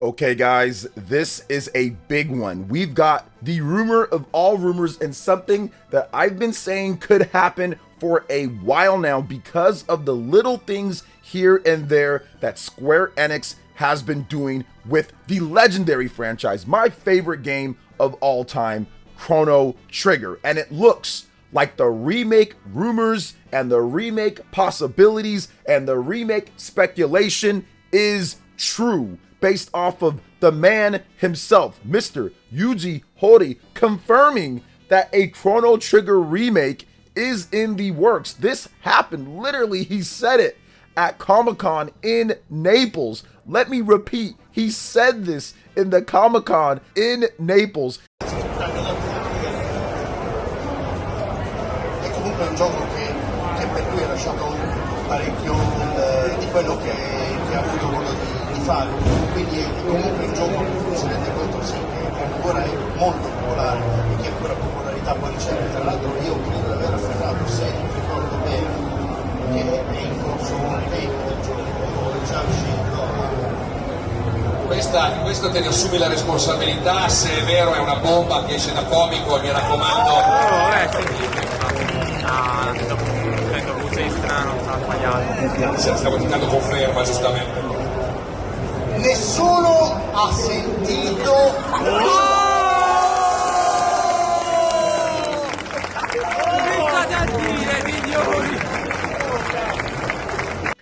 Okay, guys, this is a big one. We've got the rumor of all rumors and something that I've been saying could happen for a while now because of the little things here and there that Square Enix has been doing with the legendary franchise, my favorite game of all time, Chrono Trigger. And it looks like the remake rumors and the remake possibilities and the remake speculation is true, based off of the man himself, Mr. Juji Horii, confirming that a Chrono Trigger remake is in the works. This happened, literally, he said it at Comic-Con in Naples. Let me repeat, he said this in the Comic-Con in Naples. È comunque un gioco che per lui ha lasciato parecchio di quello che ha avuto modo di fare, quindi è comunque un gioco che si rende conto sì, che ancora è molto popolare e che ancora popolarità può ricevere. Tra l'altro io credo di aver afferrato, se ricordo bene, che è in corso un remake del gioco, è già uscito. Questo te ne assumi la responsabilità, se è vero è una bomba che esce da comico, mi raccomando. Credo registra, non sta sbagliato. Stavo cercando conferma, giustamente. Nessuno ha sentito.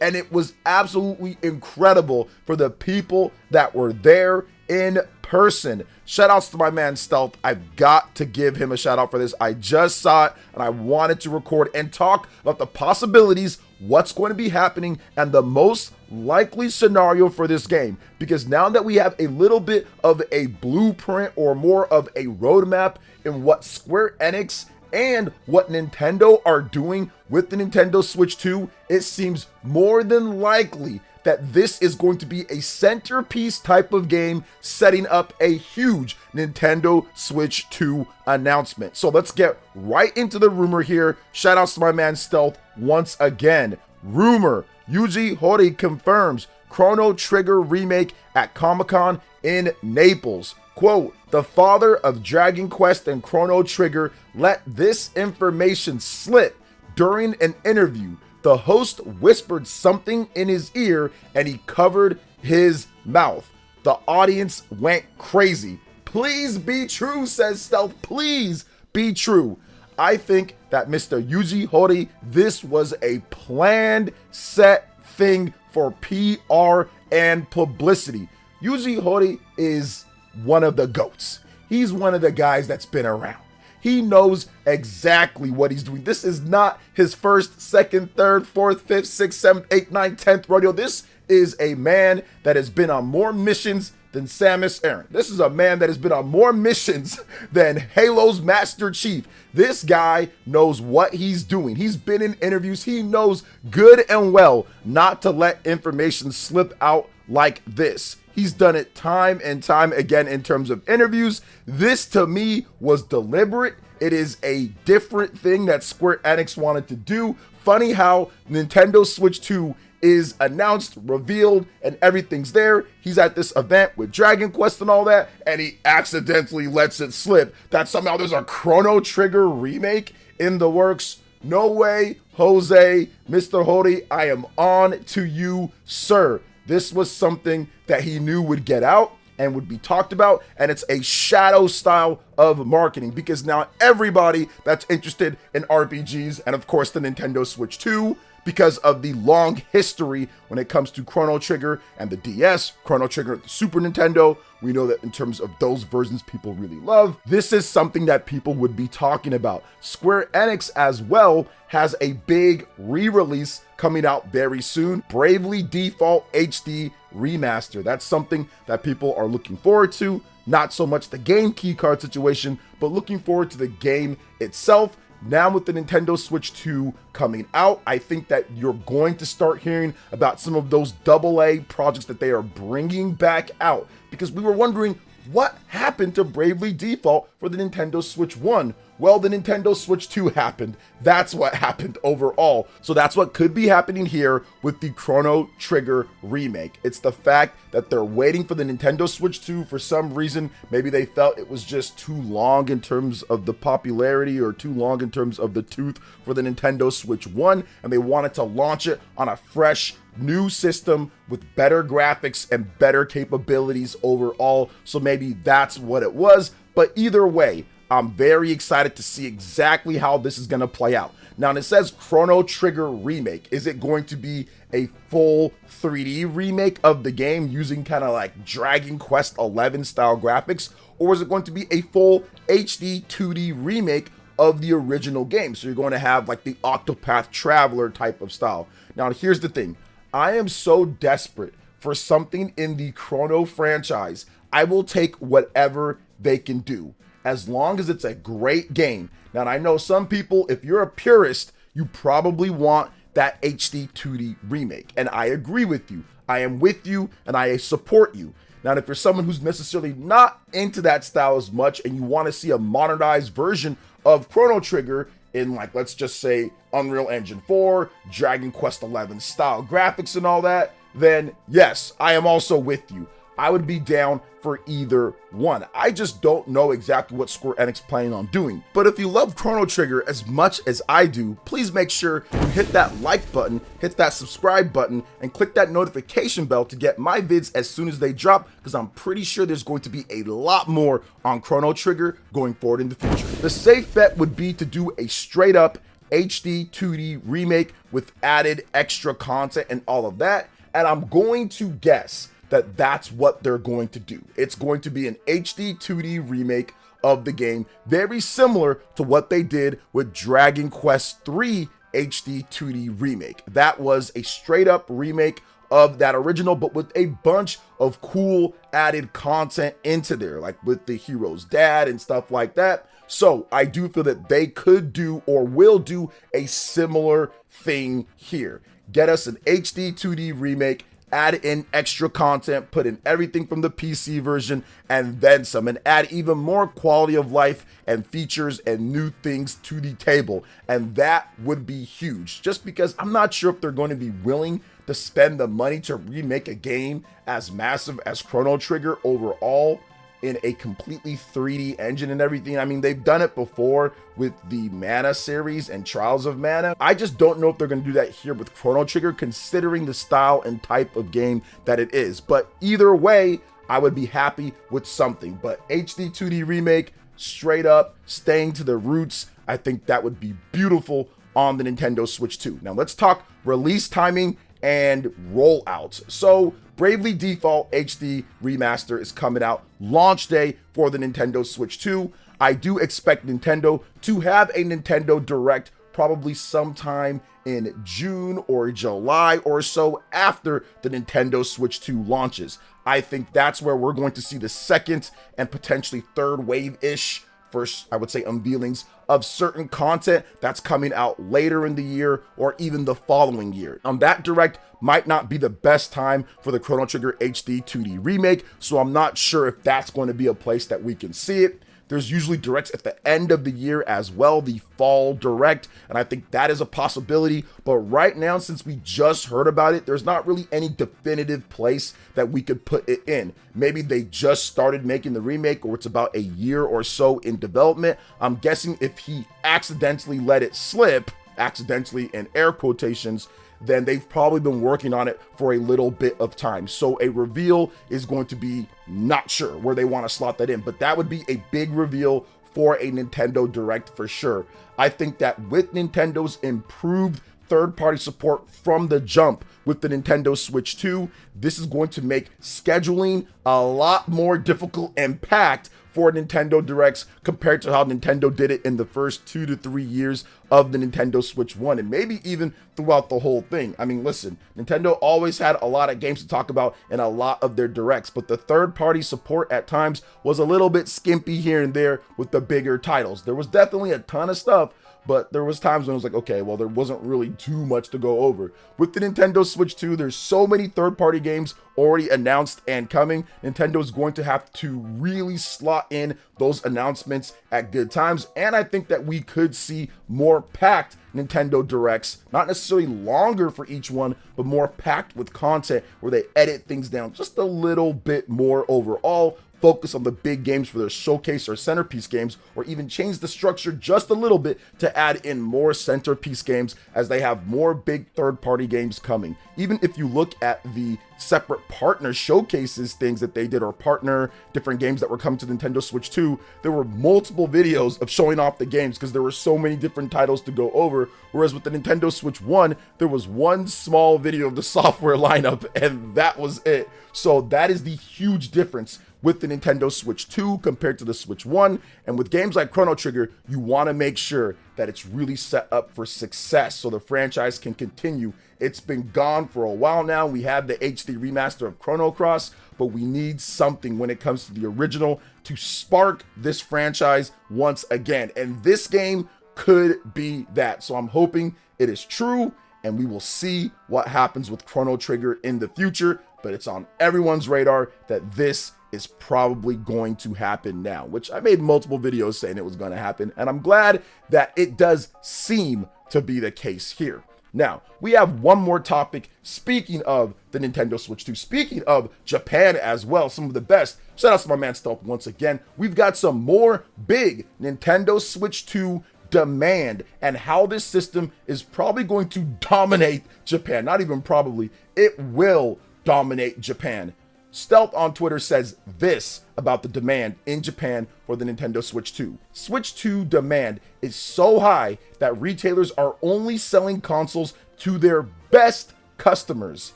And it was absolutely incredible for the people that were there in person. Shout outs to my man Stealth. I've got to give him a shout out for this. I just saw it and I wanted to record and talk about the possibilities, what's going to be happening, and the most likely scenario for this game. Because now that we have a little bit of a blueprint or more of a roadmap in what Square Enix and what Nintendo are doing with the Nintendo Switch 2, it seems more than likely that this is going to be a centerpiece type of game, setting up a huge Nintendo Switch 2 announcement. So let's get right into the rumor here. Shout outs to my man Stealth once again. Rumor: Juji Horii confirms Chrono Trigger remake at Comic-Con in Naples. Quote, the father of Dragon Quest and Chrono Trigger let this information slip during an interview. The host whispered something in his ear and he covered his mouth. The audience went crazy. Please be true, says Stealth. Please be true. I think that Mr. Juji Horii, this was a planned, set thing for PR and publicity. Juji Horii is one of the GOATs. He's one of the guys that's been around. He knows exactly what he's doing. This is not his first, second, third, fourth, fifth, sixth, seventh, eighth, ninth, 10th rodeo. This is a man that has been on more missions than Samus Aran. This is a man that has been on more missions than Halo's Master Chief. This guy knows what he's doing. He's been in interviews. He knows good and well not to let information slip out like this. He's done it time and time again in terms of interviews. This to me was deliberate. It is a different thing that Square Enix wanted to do. Funny how Nintendo Switch 2 is announced, revealed, and everything's there. He's at this event with Dragon Quest and all that, and he accidentally lets it slip that somehow there's a Chrono Trigger remake in the works. No way, Jose, Mr. Horii, I am on to you, sir. This was something that he knew would get out and would be talked about, and it's a shadow style of marketing because now everybody that's interested in RPGs and of course the Nintendo Switch 2, because of the long history when it comes to Chrono Trigger and the DS, Chrono Trigger at the Super Nintendo, we know that in terms of those versions people really love. This is something that people would be talking about. Square Enix as well has a big re-release coming out very soon, Bravely Default HD Remaster. That's something that people are looking forward to. Not so much the game keycard situation, but looking forward to the game itself. Now with the Nintendo Switch 2 coming out, I think that you're going to start hearing about some of those AA projects that they are bringing back out. Because we were wondering, what happened to Bravely Default for the Nintendo Switch 1? Well, the Nintendo Switch 2 happened. That's what happened overall. So that's what could be happening here with the Chrono Trigger remake. It's the fact that they're waiting for the Nintendo Switch 2 for some reason. Maybe they felt it was just too long in terms of the popularity or too long in terms of the tooth for the Nintendo Switch 1, and they wanted to launch it on a fresh new system with better graphics and better capabilities overall. So maybe that's what it was. But either way, I'm very excited to see exactly how this is going to play out. Now, and it says Chrono Trigger remake. Is it going to be a full 3D remake of the game using kind of like Dragon Quest XI style graphics? Or is it going to be a full HD 2D remake of the original game? So you're going to have like the Octopath Traveler type of style. Now, here's the thing. I am so desperate for something in the Chrono franchise. I will take whatever they can do, as long as it's a great game. Now, I know some people, if you're a purist, you probably want that HD 2D remake, and I agree with you. I am with you, and I support you. Now, if you're someone who's necessarily not into that style as much, and you want to see a modernized version of Chrono Trigger in, like, let's just say Unreal Engine 4, Dragon Quest XI style graphics and all that, then yes, I am also with you. I would be down for either one. I just don't know exactly what Square Enix planning on doing. But if you love Chrono Trigger as much as I do, please make sure you hit that like button, hit that subscribe button, and click that notification bell to get my vids as soon as they drop, because I'm pretty sure there's going to be a lot more on Chrono Trigger going forward in the future. The safe bet would be to do a straight up HD 2D remake with added extra content and all of that, and I'm going to guess that that's what they're going to do. It's going to be an HD 2D remake of the game, very similar to what they did with Dragon Quest III HD 2D remake. That was a straight up remake of that original, but with a bunch of cool added content into there, like with the hero's dad and stuff like that. So I do feel that they could do or will do a similar thing here. Get us an HD 2D remake, add in extra content, put in everything from the PC version and then some, and add even more quality of life and features and new things to the table. And that would be huge, just because I'm not sure if they're going to be willing to spend the money to remake a game as massive as Chrono Trigger overall in a completely 3D engine and everything. I mean, they've done it before with the Mana series and Trials of Mana. I just don't know if they're going to do that here with Chrono Trigger, considering the style and type of game that it is. But either way, I would be happy with something. But HD 2D remake, straight up, staying to the roots, I think that would be beautiful on the Nintendo Switch 2. Now let's talk release timing and rollouts. So Bravely Default HD Remaster is coming out launch day for the Nintendo Switch 2. I do expect Nintendo to have a Nintendo Direct probably sometime in June or July or so after the Nintendo Switch 2 launches. I think that's where we're going to see the second and potentially third wave-ish, first, I would say, unveilings of certain content that's coming out later in the year or even the following year. That Direct might not be the best time for the Chrono Trigger HD 2D remake, so I'm not sure if that's going to be a place that we can see it. There's usually directs at the end of the year as well, the fall direct, and I think that is a possibility. But right now, since we just heard about it, there's not really any definitive place that we could put it in. Maybe they just started making the remake, or it's about a year or so in development. I'm guessing if he accidentally let it slip, accidentally in air quotations, then they've probably been working on it for a little bit of time. So a reveal is going to be not sure where they want to slot that in, but that would be a big reveal for a Nintendo Direct for sure. I think that with Nintendo's improved third-party support from the jump with the Nintendo Switch 2, this is going to make scheduling a lot more difficult and packed for Nintendo Directs compared to how Nintendo did it in the first 2 to 3 years of the Nintendo Switch 1, and maybe even throughout the whole thing. I mean, listen, Nintendo always had a lot of games to talk about in a lot of their Directs, but the third-party support at times was a little bit skimpy here and there with the bigger titles. There was definitely a ton of stuff, but there was times when it was like, okay, well, there wasn't really too much to go over. With the Nintendo Switch 2, there's so many third-party games already announced and coming. Nintendo is going to have to really slot in those announcements at good times, and I think that we could see more packed Nintendo Directs, not necessarily longer for each one, but more packed with content where they edit things down just a little bit more overall, focus on the big games for their showcase or centerpiece games, or even change the structure just a little bit to add in more centerpiece games as they have more big third-party games coming. Even if you look at the separate partner showcases things that they did, or partner different games that were coming to Nintendo Switch 2, there were multiple videos of showing off the games because there were so many different titles to go over, whereas with the Nintendo Switch 1, there was one small video of the software lineup and that was it. So that is the huge difference with the Nintendo Switch 2 compared to the Switch 1. And with games like Chrono Trigger, you want to make sure that it's really set up for success so the franchise can continue. It's been gone for a while now. We have the HD remaster of Chrono Cross, but we need something when it comes to the original to spark this franchise once again. And this game could be that. So I'm hoping it is true, and we will see what happens with Chrono Trigger in the future. But it's on everyone's radar that this is probably going to happen now, which I made multiple videos saying it was going to happen, and I'm glad that it does seem to be the case here. Now, we have one more topic. Speaking of the Nintendo Switch 2, speaking of Japan as well, some of the best. Shout out to my man Stealth once again. We've got some more big Nintendo Switch 2 demand and how this system is probably going to dominate Japan. Not even probably, it will dominate Japan. Stealth on Twitter says this about the demand in Japan for the Nintendo Switch 2. Switch 2 demand is so high that retailers are only selling consoles to their best customers.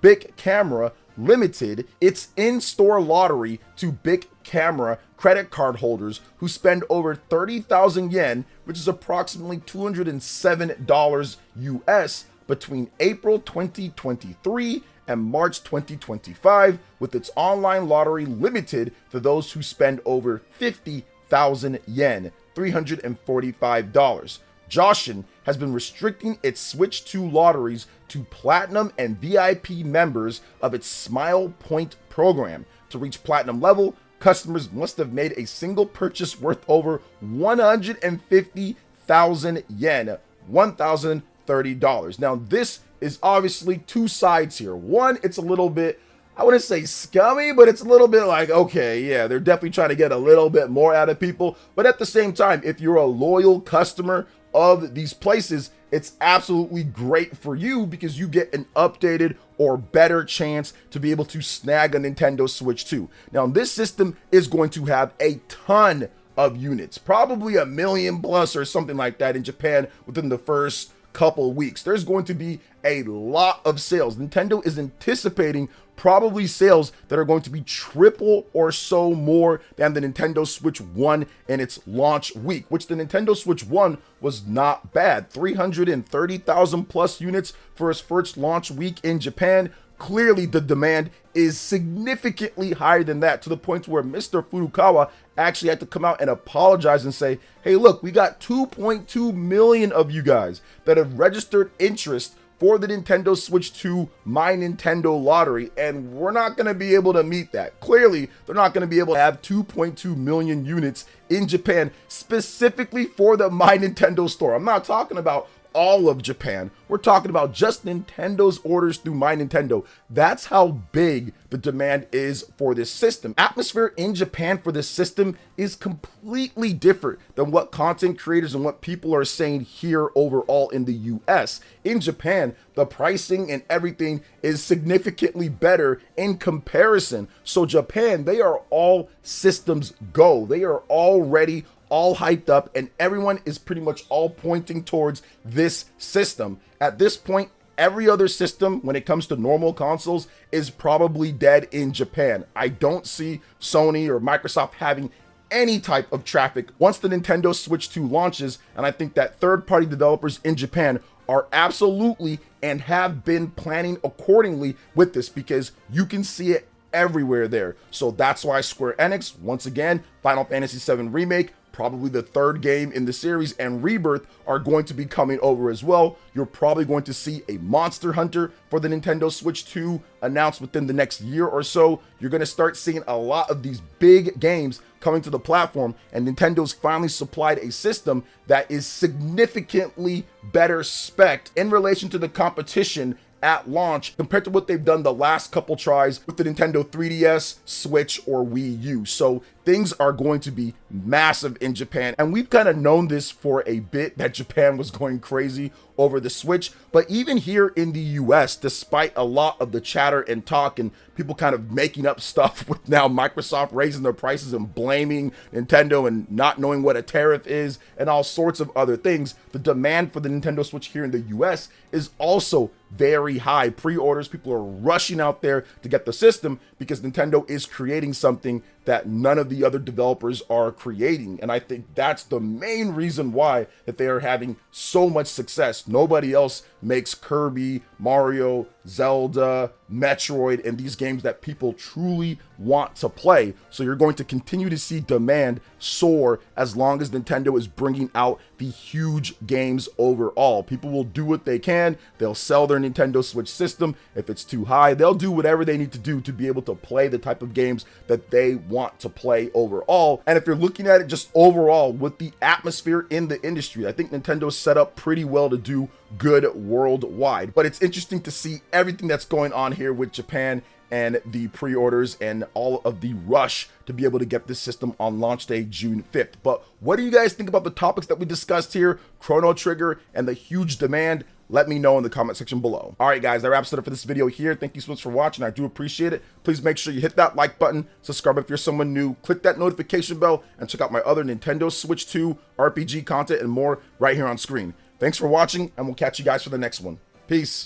Big Camera limited its in-store lottery to Big Camera credit card holders who spend over 30,000 yen, which is approximately $207 US, between April 2023 and March 2025, with its online lottery limited to those who spend over 50,000 yen, $345. Joshin has been restricting its Switch 2 lotteries to Platinum and VIP members of its Smile Point program. To reach Platinum level, customers must have made a single purchase worth over 150,000 yen, $1,030. Now, this is obviously two sides here. One, it's a little bit, I wouldn't say scummy, but it's a little bit like, okay, yeah, they're definitely trying to get a little bit more out of people. But at the same time, if you're a loyal customer of these places, it's absolutely great for you because you get an updated or better chance to be able to snag a Nintendo Switch 2. Now, this system is going to have a ton of units, probably 1 million plus or something like that in Japan within the first couple weeks. There's going to be a lot of sales. Nintendo is anticipating probably sales that are going to be triple or so more than the Nintendo Switch 1 in its launch week, which the Nintendo Switch 1 was not bad. 330,000 plus units for its first launch week in Japan. Clearly, the demand is significantly higher than that, to the point where Mr. Furukawa actually had to come out and apologize and say, hey, look, we got 2.2 million of you guys that have registered interest for the Nintendo Switch 2 My Nintendo Lottery, and we're not going to be able to meet that. Clearly, they're not going to be able to have 2.2 million units in Japan specifically for the My Nintendo store. I'm not talking about all of Japan. We're talking about just Nintendo's orders through My Nintendo. That's how big the demand is for this system. Atmosphere in Japan for this system is completely different than what content creators and what people are saying here overall in the US. In Japan, the pricing and everything is significantly better in comparison. So Japan, they are all systems go. They are already all hyped up, and everyone is pretty much all pointing towards this system. At this point, every other system when it comes to normal consoles is probably dead in Japan. I don't see Sony or Microsoft having any type of traffic once the Nintendo Switch 2 launches, and I think that third-party developers in Japan are absolutely and have been planning accordingly with this, because you can see it everywhere there. So that's why Square Enix, once again, Final Fantasy VII Remake, probably the third game in the series, and Rebirth are going to be coming over as well. You're probably going to see a Monster Hunter for the Nintendo Switch 2 announced within the next year or so. You're going to start seeing a lot of these big games coming to the platform, and Nintendo's finally supplied a system that is significantly better spec'd in relation to the competition at launch compared to what they've done the last couple tries with the Nintendo 3DS, Switch, or Wii U. So things are going to be massive in Japan, and we've kind of known this for a bit, that Japan was going crazy over the Switch. But even here in the US, despite a lot of the chatter and talk and people kind of making up stuff with now Microsoft raising their prices and blaming Nintendo and not knowing what a tariff is and all sorts of other things, the demand for the Nintendo Switch here in the US is also very high. Pre-orders, people are rushing out there to get the system because Nintendo is creating something that none of the other developers are creating. And I think that's the main reason why that they are having so much success. Nobody else makes Kirby, Mario, Zelda, Metroid, and these games that people truly want to play. So you're going to continue to see demand soar as long as Nintendo is bringing out the huge games overall. People will do what they can. They'll sell their Nintendo Switch system. If it's too high, they'll do whatever they need to do to be able to play the type of games that they want to play overall. And if you're looking at it just overall with the atmosphere in the industry, I think Nintendo's set up pretty well to do good worldwide. But it's interesting to see everything that's going on here with Japan and the pre-orders and all of the rush to be able to get this system on launch day June 5th. But what do you guys think about the topics that we discussed here, Chrono Trigger and the huge demand? Let me know in the comment section below. All right, guys, that wraps it up for this video here. Thank you so much for watching. I do appreciate it. Please make sure you hit that like button, subscribe if you're someone new, click that notification bell, and check out my other Nintendo Switch 2 RPG content and more right here on screen. Thanks for watching, and we'll catch you guys for the next one. Peace.